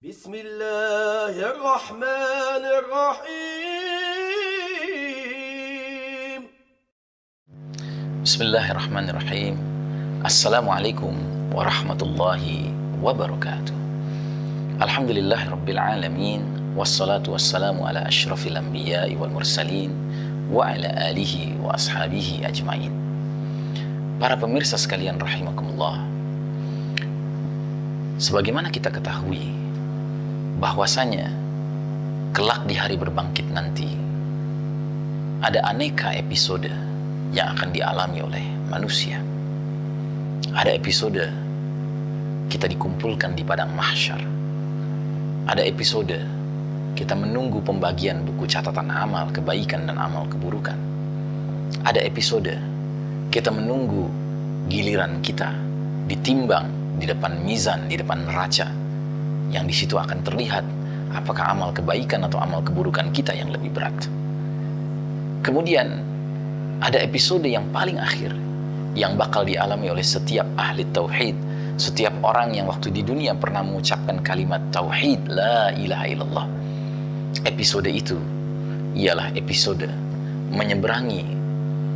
Bismillahirrahmanirrahim. Bismillahirrahmanirrahim. Assalamualaikum warahmatullahi wabarakatuh. Alhamdulillahirabbil alamin, wassalatu wassalamu ala asyrafil anbiya'i wal mursalin wa ala alihi wa ashabihi ajmain. Para pemirsa sekalian rahimakumullah, sebagaimana kita ketahui bahwasanya kelak di hari berbangkit nanti ada aneka episode yang akan dialami oleh manusia. Ada episode kita dikumpulkan di padang mahsyar. Ada episode kita menunggu pembagian buku catatan amal kebaikan dan amal keburukan. Ada episode kita menunggu giliran kita ditimbang di depan mizan, di depan neraca, yang di situ akan terlihat apakah amal kebaikan atau amal keburukan kita yang lebih berat. Kemudian ada episode yang paling akhir yang bakal dialami oleh setiap ahli tauhid, setiap orang yang waktu di dunia pernah mengucapkan kalimat tauhid, la ilaha illallah. Episode itu ialah episode menyeberangi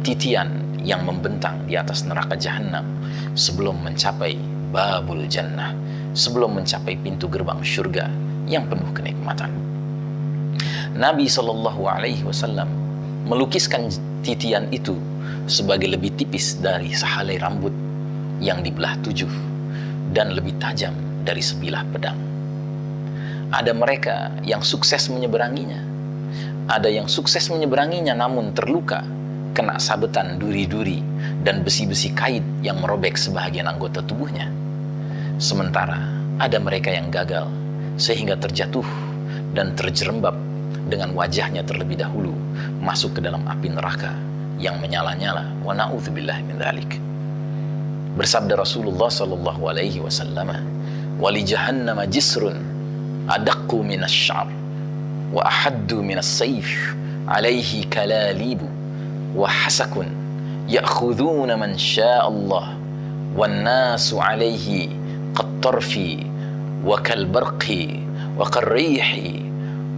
titian yang membentang di atas neraka jahanam sebelum mencapai babul jannah, sebelum mencapai pintu gerbang surga yang penuh kenikmatan. Nabi SAW melukiskan titian itu sebagai lebih tipis dari sehelai rambut yang dibelah 7 dan lebih tajam dari sebilah pedang. Ada mereka yang sukses menyeberanginya, ada yang sukses menyeberanginya namun terluka, kena sabetan duri-duri dan besi-besi kait yang merobek sebahagian anggota tubuhnya. Sementara ada mereka yang gagal sehingga terjatuh dan terjerembab dengan wajahnya terlebih dahulu masuk ke dalam api neraka yang menyala-nyala. Wa na'udzubillah min dzalik. Bersabda Rasulullah sallallahu alaihi wasallam, "Wa li jahannama jisrun adaqqu minasy-sya'r wa ahaddu minas-sayf 'alaihi kalalibu wa hasakun ya'khuduna man sya'allah wan nasu 'alaihi qattarfi wa kalbarqi wa qarrihi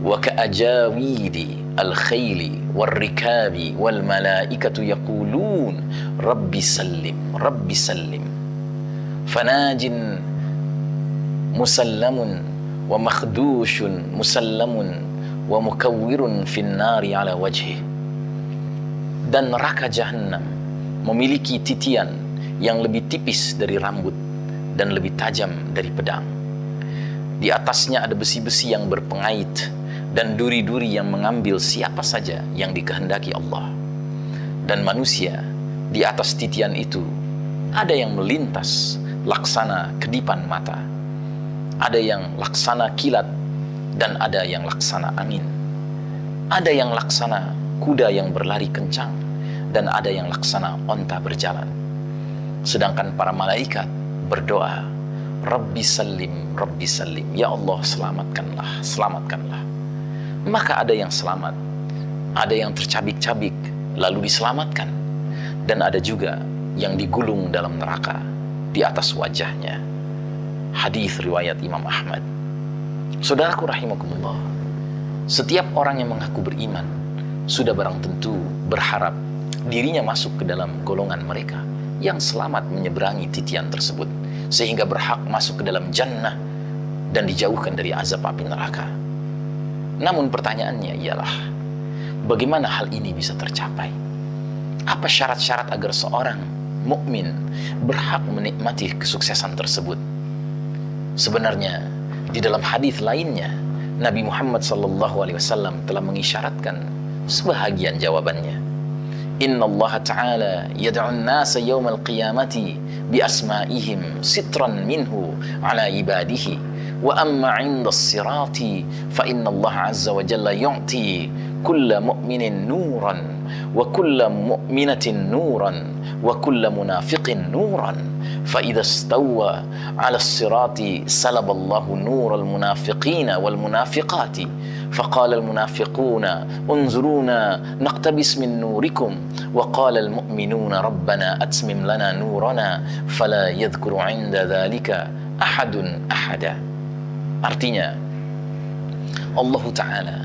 wa ka'ajawidi al-khayli wal-rikabi wal-malaikatu yaqulun rabbi sallim fanajin musallamun wa makhdushun musallamun wa mukawwirun finnari ala wajhih. Dan neraka jahanam memiliki titian yang lebih tipis dari rambut dan lebih tajam dari pedang. Di atasnya ada besi-besi yang berpengait dan duri-duri yang mengambil siapa saja yang dikehendaki Allah. Dan manusia di atas titian itu ada yang melintas laksana kedipan mata, ada yang laksana kilat, dan ada yang laksana angin. Ada yang laksana kuda yang berlari kencang, dan ada yang laksana onta berjalan. Sedangkan para malaikat berdoa, Rabbi sallim, ya Allah selamatkanlah, selamatkanlah. Maka ada yang selamat, ada yang tercabik-cabik lalu diselamatkan, dan ada juga yang digulung dalam neraka di atas wajahnya. Hadis riwayat Imam Ahmad. Saudaraku rahimakumullah, setiap orang yang mengaku beriman sudah barang tentu berharap dirinya masuk ke dalam golongan mereka yang selamat menyeberangi titian tersebut, sehingga berhak masuk ke dalam jannah dan dijauhkan dari azab api neraka. Namun pertanyaannya ialah, bagaimana hal ini bisa tercapai? Apa syarat-syarat agar seorang mukmin berhak menikmati kesuksesan tersebut? Sebenarnya di dalam hadis lainnya Nabi Muhammad SAW telah mengisyaratkan sebahagian jawabannya. Inna Allah Ta'ala yad'un nasa yawmal qiyamati bi asma'ihim sitran minhu ala ibadihi wa amma 'inda as-sirati fa inna Allah 'azza wa jalla yu'ti kulla mu'minin nuran wa kulla mu'minatin nuran wa kulla munafiqin nuran fa idza istawwa 'ala as-sirati salaba Allahu nural munafiqina wal munafiqati فقال المنافقون انظرونا نقتبس من نوركم وقال المؤمنون ربنا أتمم لنا نورنا فلا يذكر عند ذلك أحد أحدا. Artinya Allah Ta'ala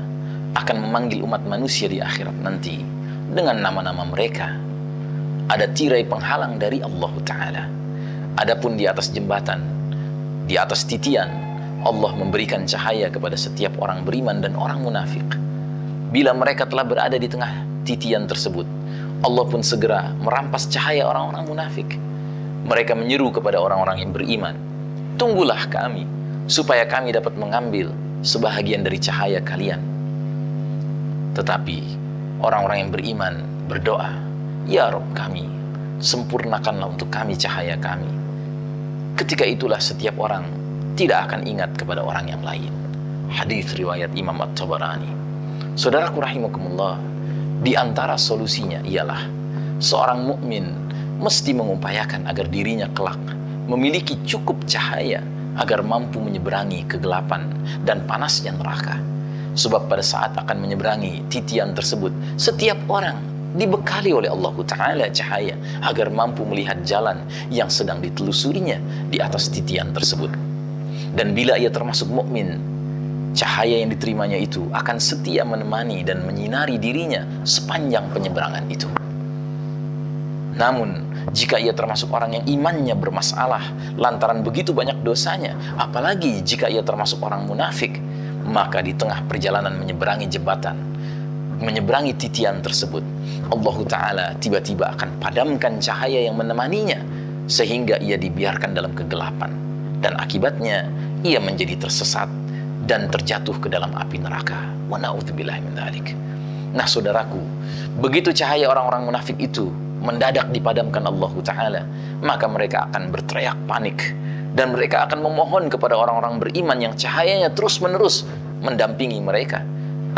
akan memanggil umat manusia di akhirat nanti dengan nama-nama mereka. Ada tirai penghalang dari Allah Ta'ala. Adapun di atas jembatan, di atas titian, Allah memberikan cahaya kepada setiap orang beriman dan orang munafik. Bila mereka telah berada di tengah titian tersebut, Allah pun segera merampas cahaya orang-orang munafik. Mereka menyeru kepada orang-orang yang beriman, tunggulah kami, supaya kami dapat mengambil sebahagian dari cahaya kalian. Tetapi orang-orang yang beriman berdoa, ya Rabb kami, sempurnakanlah untuk kami cahaya kami. Ketika itulah setiap orang tidak akan ingat kepada orang yang lain. Hadis riwayat Imam At-Tabarani. Saudaraku rahimakumullah, di antara solusinya ialah seorang mukmin mesti mengupayakan agar dirinya kelak memiliki cukup cahaya agar mampu menyeberangi kegelapan dan panasnya neraka. Sebab pada saat akan menyeberangi titian tersebut, setiap orang dibekali oleh Allah Ta'ala cahaya agar mampu melihat jalan yang sedang ditelusurinya di atas titian tersebut. Dan bila ia termasuk mukmin, cahaya yang diterimanya itu akan setia menemani dan menyinari dirinya sepanjang penyeberangan itu. Namun, jika ia termasuk orang yang imannya bermasalah lantaran begitu banyak dosanya, apalagi jika ia termasuk orang munafik, maka di tengah perjalanan menyeberangi jembatan, menyeberangi titian tersebut, Allah Ta'ala tiba-tiba akan padamkan cahaya yang menemaninya sehingga ia dibiarkan dalam kegelapan, dan akibatnya ia menjadi tersesat dan terjatuh ke dalam api neraka. Wa na'udzubillahi min dzalik. Nah saudaraku, begitu cahaya orang-orang munafik itu mendadak dipadamkan Allah Ta'ala, maka mereka akan berteriak panik dan mereka akan memohon kepada orang-orang beriman yang cahayanya terus-menerus mendampingi mereka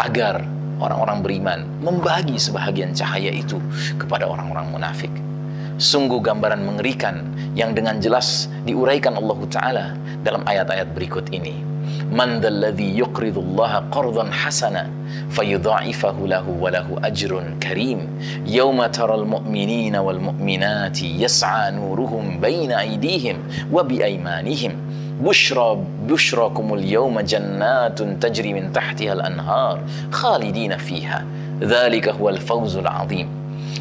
agar orang-orang beriman membagi sebahagian cahaya itu kepada orang-orang munafik. Sungguh gambaran mengerikan yang dengan jelas diuraikan Allah Ta'ala dalam ayat-ayat berikut ini. Man dzalladzi yuqridullaha qardan hasana fayudha'ifahu lahu wa lahu ajrun karim yauma taral mu'minina wal mu'minati yas'a nuruhum baina aydihim wa bi aymanihim bushrakumul yawma jannatun tajri min tahtiha al-anhar khalidina fiha dzalika huwal fawzul 'adzim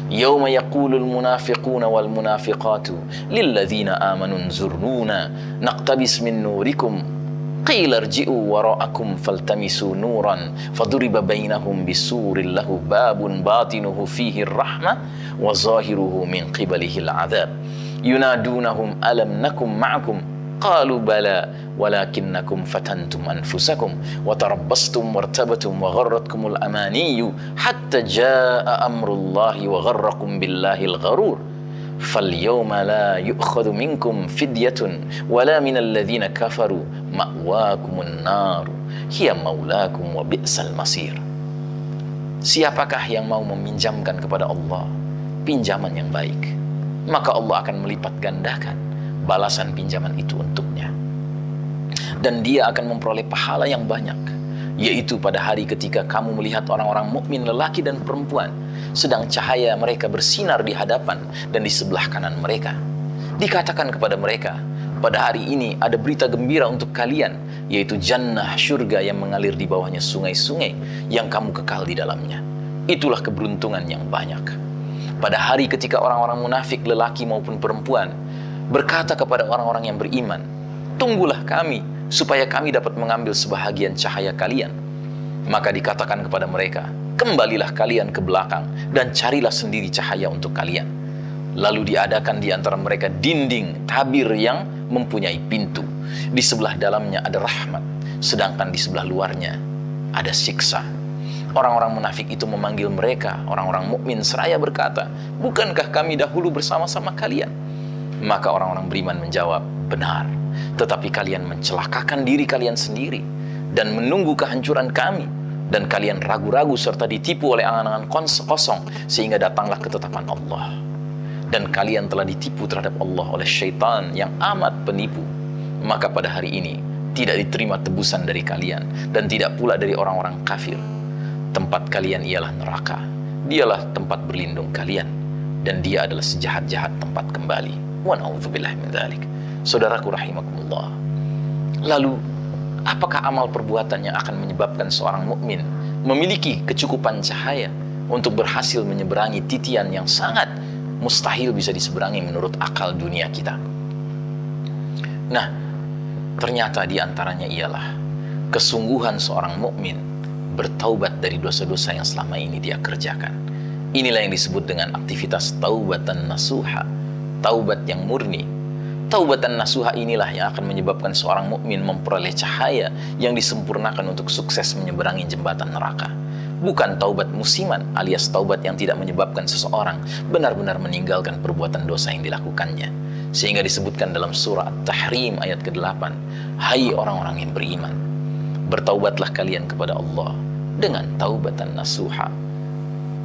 يوم يقول المنافقون والمنافقات للذين آمنوا انظرونا نقتبس من نوركم قيل ارجعوا وراءكم فالتمسوا نورا فضرب بينهم بسور له باب باطنه فيه الرحمة وظاهره من قبله العذاب ينادونهم ألم نكن معكم قالوا بلى ولكنكم فتنتم أنفسكم وتربصتم وارتبتم وغرتكم الأماني حتى جاء أمر الله وغركم بالله الغرور فاليوم لا يؤخذ منكم فدية ولا من الذين كفروا مأواكم النار هي مولاكم وبئس المصير. Siapakah yang mau meminjamkan kepada Allah pinjaman yang baik, maka Allah akan melipat gandakan balasan pinjaman itu untuknya, dan dia akan memperoleh pahala yang banyak, yaitu pada hari ketika kamu melihat orang-orang mukmin lelaki dan perempuan sedang cahaya mereka bersinar di hadapan dan di sebelah kanan mereka. Dikatakan kepada mereka, pada hari ini ada berita gembira untuk kalian, yaitu jannah, syurga yang mengalir di bawahnya sungai-sungai yang kamu kekal di dalamnya. Itulah keberuntungan yang banyak. Pada hari ketika orang-orang munafik lelaki maupun perempuan berkata kepada orang-orang yang beriman, tunggulah kami supaya kami dapat mengambil sebahagian cahaya kalian. Maka dikatakan kepada mereka, kembalilah kalian ke belakang dan carilah sendiri cahaya untuk kalian. Lalu diadakan di antara mereka dinding tabir yang mempunyai pintu. Di sebelah dalamnya ada rahmat, sedangkan di sebelah luarnya ada siksa. Orang-orang munafik itu memanggil mereka, orang-orang mukmin, seraya berkata, bukankah kami dahulu bersama-sama kalian? Maka orang-orang beriman menjawab, benar, tetapi kalian mencelakakan diri kalian sendiri dan menunggu kehancuran kami, dan kalian ragu-ragu serta ditipu oleh angan-angan kosong sehingga datanglah ketetapan Allah. Dan kalian telah ditipu terhadap Allah oleh syaitan yang amat penipu. Maka pada hari ini tidak diterima tebusan dari kalian dan tidak pula dari orang-orang kafir. Tempat kalian ialah neraka, dialah tempat berlindung kalian, dan dia adalah sejahat-jahat tempat kembali. Wa na'udzubillahi min dzalik. Saudaraku rahimakumullah. Lalu Apakah amal perbuatan yang akan menyebabkan seorang mukmin memiliki kecukupan cahaya untuk berhasil menyeberangi titian yang sangat mustahil bisa diseberangi menurut akal dunia kita? Nah, ternyata diantaranya ialah kesungguhan seorang mukmin bertaubat dari dosa-dosa yang selama ini dia kerjakan. Inilah yang disebut dengan aktivitas taubatan nasuha, taubat yang murni. Taubatan nasuha inilah yang akan menyebabkan seorang mukmin memperoleh cahaya yang disempurnakan untuk sukses menyeberangi jembatan neraka. Bukan taubat musiman alias taubat yang tidak menyebabkan seseorang benar-benar meninggalkan perbuatan dosa yang dilakukannya. Sehingga disebutkan dalam surah At-Tahrim ayat ke-8, hai orang-orang yang beriman, bertaubatlah kalian kepada Allah dengan taubatan nasuha,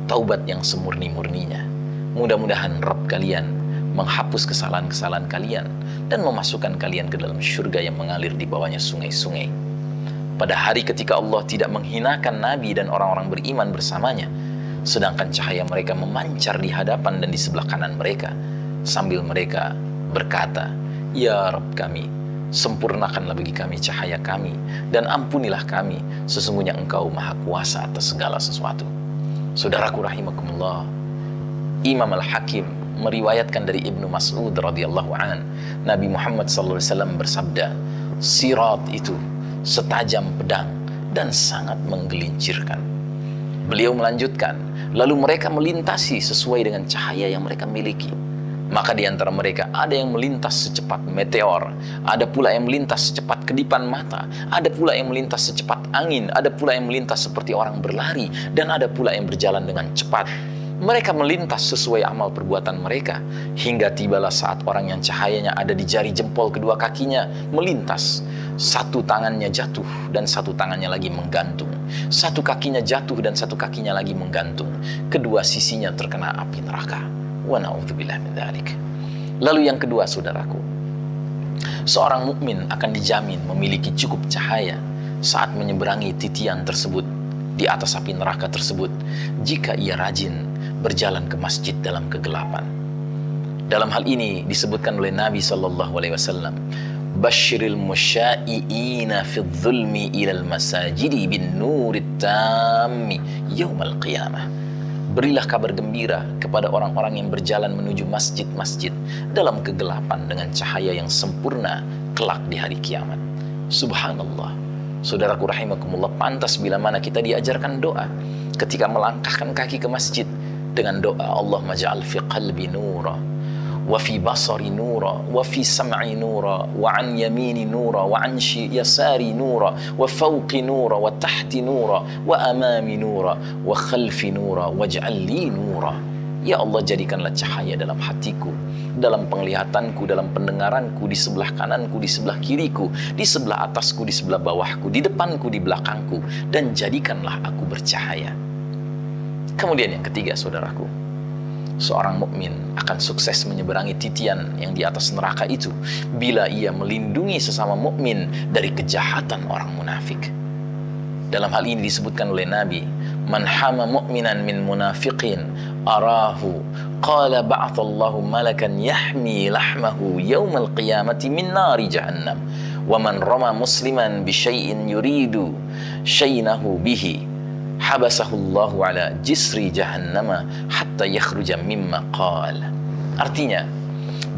taubat yang semurni-murninya. Mudah-mudahan Rabb kalian menghapus kesalahan-kesalahan kalian dan memasukkan kalian ke dalam surga yang mengalir di bawahnya sungai-sungai. Pada hari ketika Allah tidak menghinakan Nabi dan orang-orang beriman bersamanya, sedangkan cahaya mereka memancar di hadapan dan di sebelah kanan mereka, sambil mereka berkata, ya Rabb kami, sempurnakanlah bagi kami cahaya kami dan ampunilah kami, sesungguhnya Engkau maha kuasa atas segala sesuatu. Saudaraku rahimakumullah, Imam Al-Hakim meriwayatkan dari Ibnu Mas'ud radhiyallahu an, Nabi Muhammad SAW bersabda, sirat itu setajam pedang dan sangat menggelincirkan. Beliau melanjutkan, lalu mereka melintasi sesuai dengan cahaya yang mereka miliki. Maka di antara mereka ada yang melintas secepat meteor, ada pula yang melintas secepat kedipan mata, ada pula yang melintas secepat angin, ada pula yang melintas seperti orang berlari, dan ada pula yang berjalan dengan cepat. Mereka melintas sesuai amal perbuatan mereka, hingga tibalah saat orang yang cahayanya ada di jari jempol kedua kakinya melintas. Satu tangannya jatuh dan satu tangannya lagi menggantung. Satu kakinya jatuh dan satu kakinya lagi menggantung. Kedua sisinya terkena api neraka. Wa na'udzubillah min dzalik. Lalu yang kedua, saudaraku, seorang mukmin akan dijamin memiliki cukup cahaya saat menyeberangi titian tersebut, di atas api neraka tersebut, jika ia rajin berjalan ke masjid dalam kegelapan. Dalam hal ini disebutkan oleh Nabi SAW, Bashiril musyai'ina fi dhulmi ilal masajidi bin nurit tammi yaumal qiyamah. Berilah kabar gembira kepada orang-orang yang berjalan menuju masjid-masjid dalam kegelapan dengan cahaya yang sempurna kelak di hari kiamat. Subhanallah. Saudaraku rahimakumullah, pantas bila mana kita diajarkan doa ketika melangkahkan kaki ke masjid dengan doa Allahumma ja'al fi qalbi nura wa fi basari nura wa fi sam'i nura wa an yamini nura wa an yasari nura wa fawqi nura wa tahti nura wa amami nura wa khalfi nura waj'al li nura. Ya Allah, jadikanlah cahaya dalam hatiku, dalam penglihatanku, dalam pendengaranku, di sebelah kananku, di sebelah kiriku, di sebelah atasku, di sebelah bawahku, di depanku, di belakangku, dan jadikanlah aku bercahaya. Kemudian yang ketiga, saudaraku, seorang mukmin akan sukses menyeberangi titian yang di atas neraka itu bila ia melindungi sesama mukmin dari kejahatan orang munafik. Dalam hal ini disebutkan oleh Nabi, man hama mu'minan min munafiqin arahu qala ba'athallahu malakan yahmi lahmahu yawmal qiyamati min nari jahannam wa man rama musliman bi syai'in yuridu syaynahu bihi habasahullahu ala jisri jahannama hatta yakhruja mimma qala. Artinya,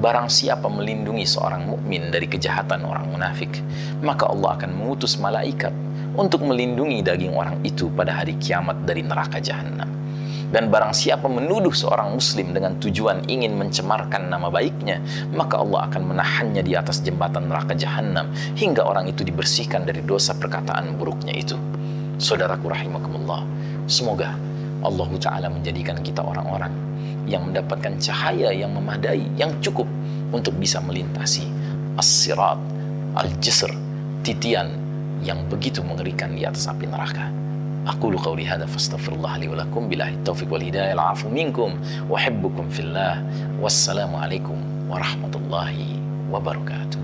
barang siapa melindungi seorang mukmin dari kejahatan orang munafik, maka Allah akan mengutus malaikat untuk melindungi daging orang itu pada hari kiamat dari neraka jahanam. Dan barang siapa menuduh seorang muslim dengan tujuan ingin mencemarkan nama baiknya, maka Allah akan menahannya di atas jembatan neraka jahanam hingga orang itu dibersihkan dari dosa perkataan buruknya itu. Saudaraku rahimakumullah, semoga Allah Ta'ala menjadikan kita orang-orang yang mendapatkan cahaya yang memadai, yang cukup untuk bisa melintasi as-sirat, al-jisr, titian yang begitu mengerikan di atas api neraka. Aqulu qawli hadza fastaghfirullah li wa lakum billahi taufiq wal hidayah, al-'afu minkum wa uhibbukum fillah. Wassalamu alaikum warahmatullahi wabarakatuh.